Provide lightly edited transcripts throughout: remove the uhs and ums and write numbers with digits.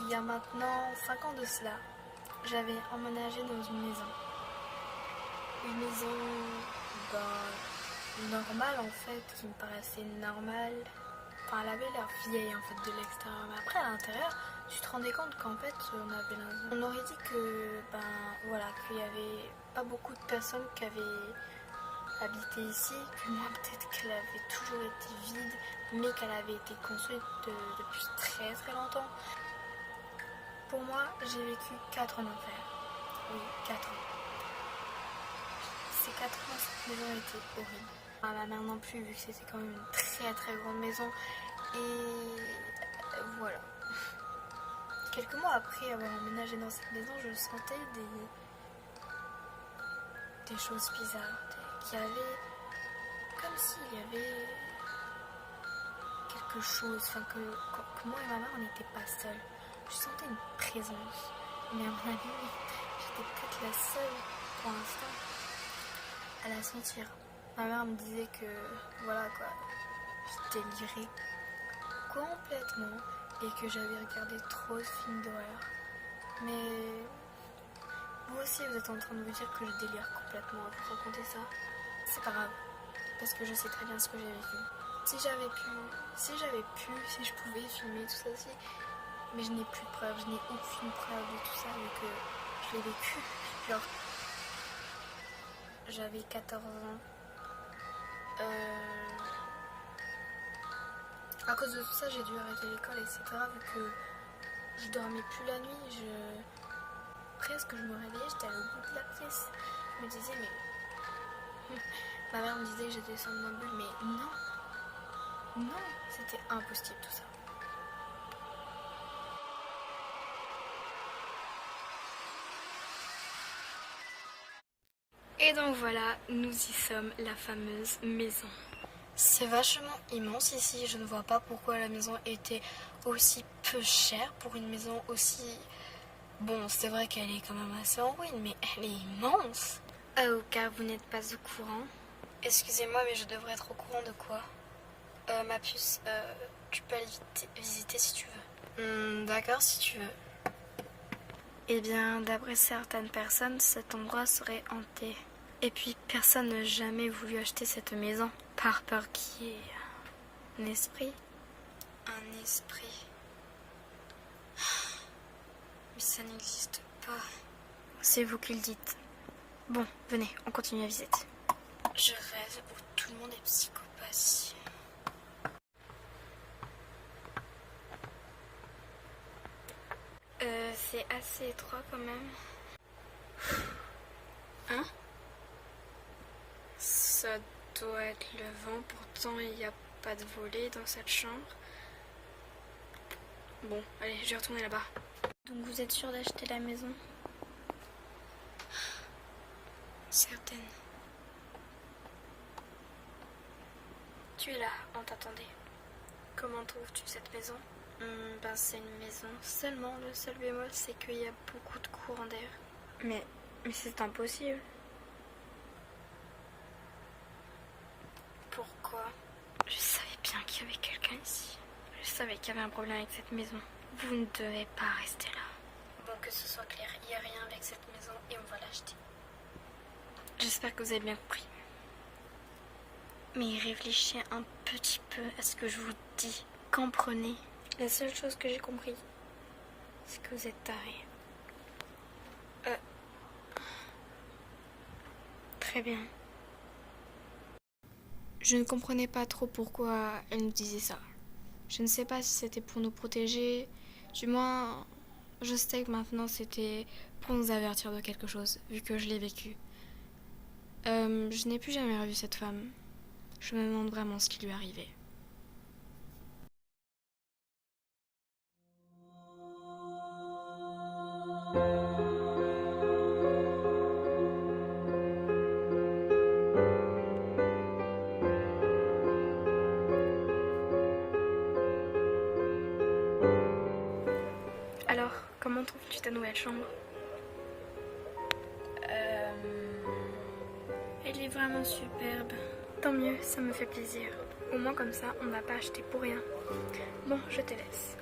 il y a maintenant 5 ans de cela, j'avais emménagé dans une maison. Une maison normale en fait, qui me paraissait normale. Enfin, elle avait l'air vieille en fait de l'extérieur, mais après à l'intérieur, tu te rendais compte qu'en fait on aurait dit que qu'il y avait pas beaucoup de personnes qui avaient habité ici, que moi peut-être qu'elle avait toujours été vide, mais qu'elle avait été construite depuis très très longtemps. Pour moi, j'ai vécu 4 ans d'enfer. Oui, 4 ans. Ces 4 ans, cette maison était horrible. Ma mère non plus, vu que c'était quand même une très très grande maison. Et voilà. Quelques mois après avoir emménagé dans cette maison, je sentais des choses bizarres. Qu'il y avait, comme s'il y avait quelque chose, que moi et ma mère, on n'était pas seuls. Je sentais une présence. Mais à mon avis, j'étais peut-être la seule, pour l'instant, à la sentir. Ma mère me disait que, voilà quoi, je délirais complètement et que j'avais regardé trop de films d'horreur. Mais vous aussi, vous êtes en train de vous dire que je délire complètement à vous raconter ça. C'est pas grave, parce que je sais très bien ce que j'ai vécu. Si je pouvais filmer tout ça aussi, mais je n'ai plus de preuves, je n'ai aucune preuve de tout ça, vu que je l'ai vécu. Genre, j'avais 14 ans. À cause de tout ça, j'ai dû arrêter l'école, etc. Vu que je dormais plus la nuit, presque je me réveillais, j'étais à l'autre bout de la pièce. Je me disais, mais ma mère me disait que j'étais somnambule, mais non, c'était impossible tout ça. Et donc voilà, nous y sommes, la fameuse maison. C'est vachement immense ici, je ne vois pas pourquoi la maison était aussi peu chère pour une maison aussi... Bon, c'est vrai qu'elle est quand même assez en ruine, mais elle est immense. Au cas où vous n'êtes pas au courant. Excusez-moi, mais je devrais être au courant de quoi? Ma puce, tu peux aller visiter si tu veux. D'accord, si tu veux. Eh bien, d'après certaines personnes, cet endroit serait hanté. Et puis, personne n'a jamais voulu acheter cette maison, par peur qu'il y ait un esprit. Un esprit. Mais ça n'existe pas. C'est vous qui le dites. Bon, venez, on continue la visite. Je rêve où tout le monde est psychopathe. C'est assez étroit quand même. Hein? Ça doit être le vent, pourtant il n'y a pas de volet dans cette chambre. Bon, allez, je vais retourner là-bas. Donc vous êtes sûr d'acheter la maison? Certaine. Tu es là, on t'attendait. Comment trouves-tu cette maison? C'est une maison. Seulement, le seul bémol, c'est qu'il y a beaucoup de courant d'air. Mais c'est impossible. Pourquoi? Je savais bien qu'il y avait quelqu'un ici. Je savais qu'il y avait un problème avec cette maison. Vous ne devez pas rester là. Bon, que ce soit clair, il n'y a rien avec cette maison et on va l'acheter. J'espère que vous avez bien compris. Mais réfléchissez un petit peu à ce que je vous dis. Comprenez. La seule chose que j'ai compris, c'est que vous êtes tarés. Très bien. Je ne comprenais pas trop pourquoi elle nous disait ça. Je ne sais pas si c'était pour nous protéger. Du moins, je sais que maintenant c'était pour nous avertir de quelque chose, vu que je l'ai vécu. Je n'ai plus jamais revu cette femme. Je me demande vraiment ce qui lui arrivait. Alors, comment trouves-tu ta nouvelle chambre? Elle est vraiment superbe. Tant mieux, ça me fait plaisir. Au moins comme ça, on n'a pas acheté pour rien. Bon, je te laisse.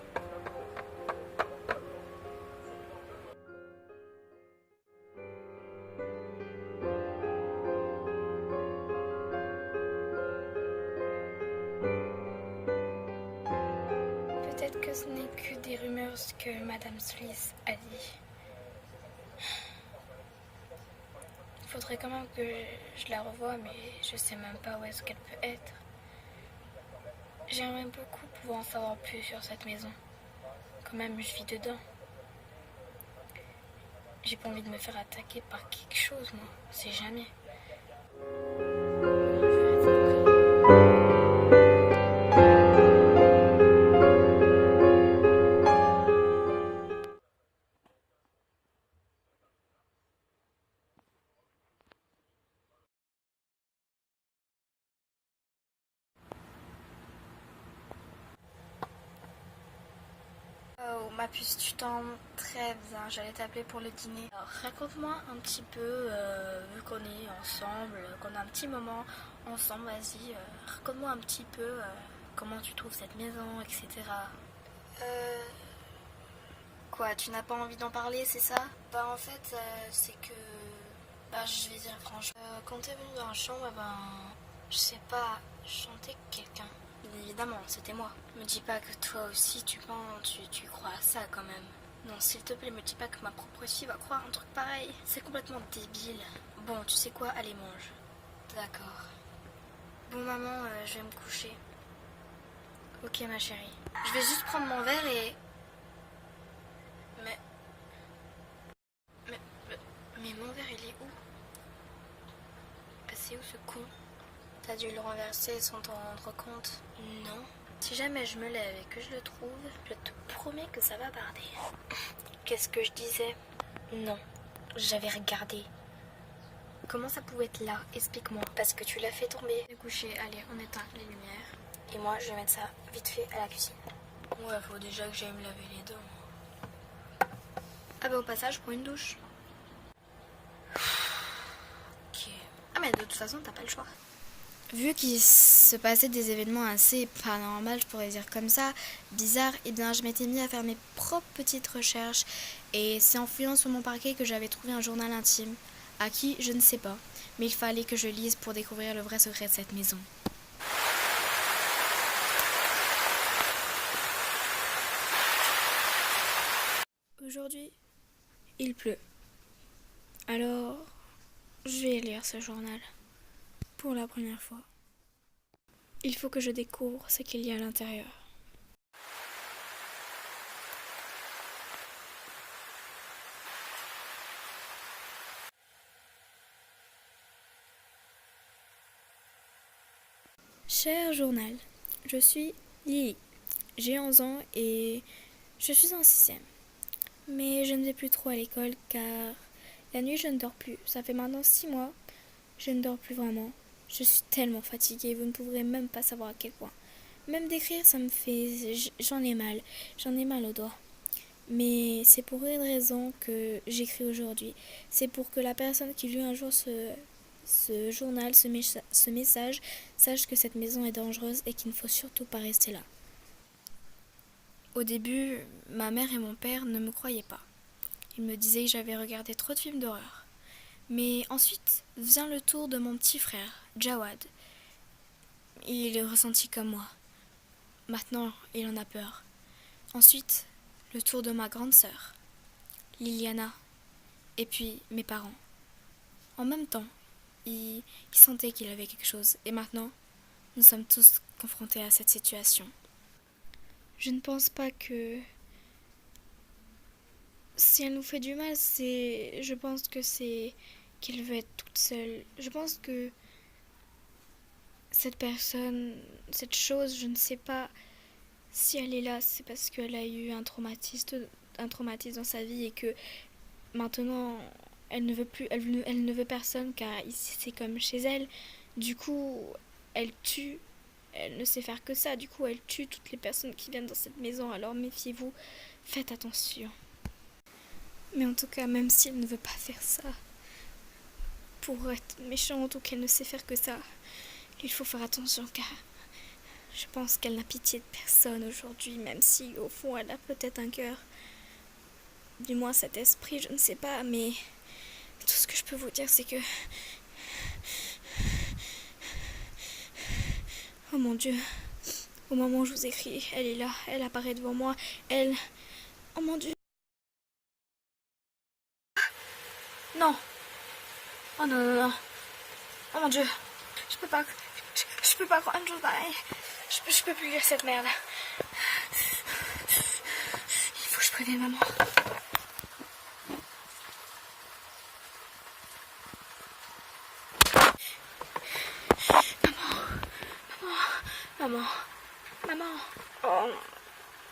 des rumeurs que Madame Smith a dit. Il faudrait quand même que je la revoie, mais je sais même pas où est-ce qu'elle peut être. J'aimerais beaucoup pouvoir en savoir plus sur cette maison. Quand même, je vis dedans. J'ai pas envie de me faire attaquer par quelque chose, moi. C'est jamais. Oh, ma puce, tu tombes très bien. J'allais t'appeler pour le dîner. Alors, raconte-moi un petit peu, vu qu'on est ensemble, qu'on a un petit moment ensemble, vas-y, raconte-moi un petit peu comment tu trouves cette maison, etc. Quoi, tu n'as pas envie d'en parler, c'est ça? Bah, en fait, c'est que. Bah, je vais dire franchement. Quand t'es venu dans la chambre, je sais pas, je sentais quelqu'un. Bien évidemment, c'était moi. Me dis pas que toi aussi tu penses, tu crois à ça quand même. Non, s'il te plaît, me dis pas que ma propre fille va croire un truc pareil. C'est complètement débile. Bon, tu sais quoi, allez mange. D'accord. Bon maman, je vais me coucher. Ok ma chérie. Je vais juste prendre mon verre et... Mais... Mais mon verre il est où? C'est où ce con? T'as dû le renverser sans t'en rendre compte? Non. Si jamais je me lève et que je le trouve, je te promets que ça va barder. Qu'est-ce que je disais? Non, j'avais regardé. Comment ça pouvait être là? Explique-moi. Parce que tu l'as fait tomber. C'est couché, allez, on éteint les lumières. Et moi, je vais mettre ça vite fait à la cuisine. Ouais, faut déjà que j'aille me laver les dents. Ah bah au passage, je prends une douche. Ok. Ah mais de toute façon, t'as pas le choix. Vu qu'il se passait des événements assez paranormaux, je pourrais dire comme ça, bizarres, et bien je m'étais mis à faire mes propres petites recherches. Et c'est en fouillant sur mon parquet que j'avais trouvé un journal intime. À qui, je ne sais pas. Mais il fallait que je lise pour découvrir le vrai secret de cette maison. Aujourd'hui, il pleut. Alors, je vais lire ce journal. Pour la première fois. Il faut que je découvre ce qu'il y a à l'intérieur. Cher journal, je suis Lily. J'ai 11 ans et je suis en 6e. Mais je ne vais plus trop à l'école car la nuit je ne dors plus. Ça fait maintenant 6 mois. Je ne dors plus vraiment. Je suis tellement fatiguée, vous ne pourrez même pas savoir à quel point. Même d'écrire, ça me fait... J'en ai mal. J'en ai mal aux doigts. Mais c'est pour une raison que j'écris aujourd'hui. C'est pour que la personne qui lit un jour ce journal, ce message, sache que cette maison est dangereuse et qu'il ne faut surtout pas rester là. Au début, ma mère et mon père ne me croyaient pas. Ils me disaient que j'avais regardé trop de films d'horreur. Mais ensuite vient le tour de mon petit frère, Jawad. Il est ressenti comme moi. Maintenant, il en a peur. Ensuite, le tour de ma grande sœur, Liliana, et puis mes parents. En même temps, ils sentaient qu'il avait quelque chose. Et maintenant, nous sommes tous confrontés à cette situation. Je ne pense pas que... Si elle nous fait du mal, je pense que c'est qu'elle veut être toute seule. Je pense que cette personne, cette chose, je ne sais pas si elle est là, c'est parce qu'elle a eu un traumatisme dans sa vie et que maintenant elle ne veut plus, elle ne veut personne car ici c'est comme chez elle. Du coup, elle tue. Elle ne sait faire que ça. Du coup, elle tue toutes les personnes qui viennent dans cette maison. Alors méfiez-vous, faites attention. Mais en tout cas, même si elle ne veut pas faire ça pour être méchante ou qu'elle ne sait faire que ça, il faut faire attention car je pense qu'elle n'a pitié de personne aujourd'hui, même si au fond elle a peut-être un cœur. Du moins cet esprit, je ne sais pas, mais tout ce que je peux vous dire c'est que... Oh mon Dieu, au moment où je vous écris, elle est là, elle apparaît devant moi, elle Oh mon Dieu. Non. Oh non, non, non. Oh mon Dieu. Je peux pas croire une chose pareille. Je peux plus lire cette merde. Il faut que je prévienne maman. Maman. Oh,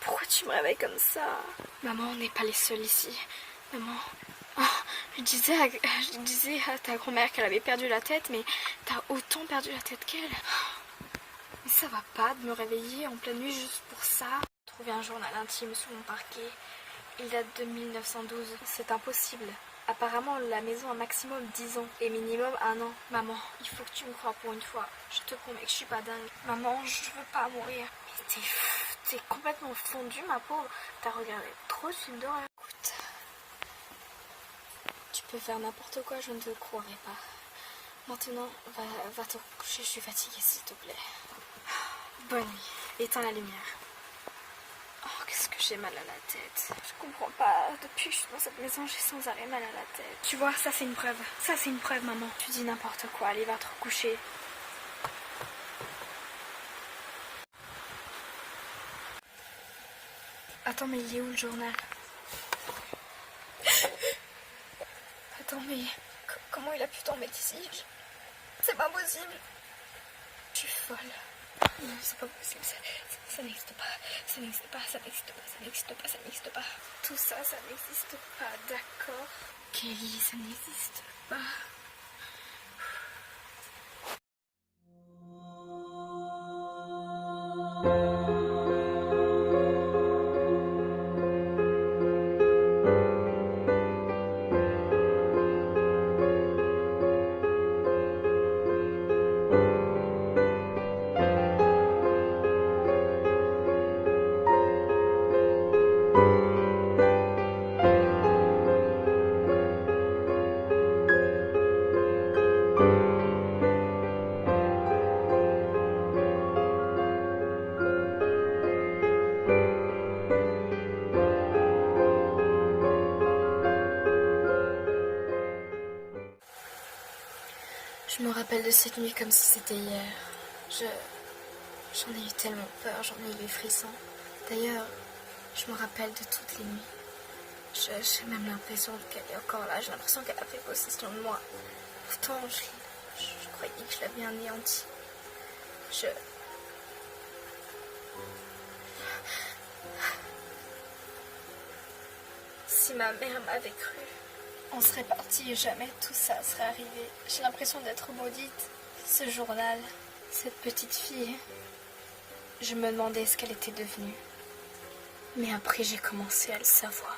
pourquoi tu me réveilles comme ça? Maman, on n'est pas les seuls ici. Maman. Oh, je disais à ta grand-mère qu'elle avait perdu la tête, mais t'as autant perdu la tête qu'elle. Mais ça va pas de me réveiller en pleine nuit juste pour ça. J'ai trouvé un journal intime sous mon parquet. Il date de 1912. C'est impossible. Apparemment, la maison a maximum 10 ans et minimum 1 an. Maman, il faut que tu me crois pour une fois. Je te promets que je suis pas dingue. Maman, je veux pas mourir. Mais t'es complètement fondue, ma pauvre. T'as regardé trop de films d'horreur. Écoute, tu peux faire n'importe quoi, je ne te croirai pas. Maintenant, va te coucher, je suis fatiguée, s'il te plaît. Bonne nuit. Éteins la lumière. Oh, qu'est-ce que j'ai mal à la tête. Je comprends pas. Depuis que je suis dans cette maison, j'ai sans arrêt mal à la tête. Tu vois, ça c'est une preuve. Ça c'est une preuve, maman. Tu dis n'importe quoi. Allez, va te recoucher. Attends, mais il est où le journal? Attends, mais comment il a pu tomber ici? C'est pas possible. Je suis folle. Non, c'est pas possible, ça n'existe pas, ça n'existe pas, ça n'existe pas, ça n'existe pas, ça n'existe pas. Tout ça, ça n'existe pas, d'accord? Kelly, ça n'existe pas. Je me rappelle de cette nuit comme si c'était hier. J'en ai eu tellement peur, j'en ai eu les frissons. D'ailleurs, je me rappelle de toutes les nuits. J'ai même l'impression qu'elle est encore là. J'ai l'impression qu'elle a fait possession de moi. Pourtant, je croyais que je l'avais anéantie. Si ma mère m'avait cru, on serait partis et jamais tout ça serait arrivé. J'ai l'impression d'être maudite. Ce journal, cette petite fille, je me demandais ce qu'elle était devenue. Mais après, j'ai commencé à le savoir.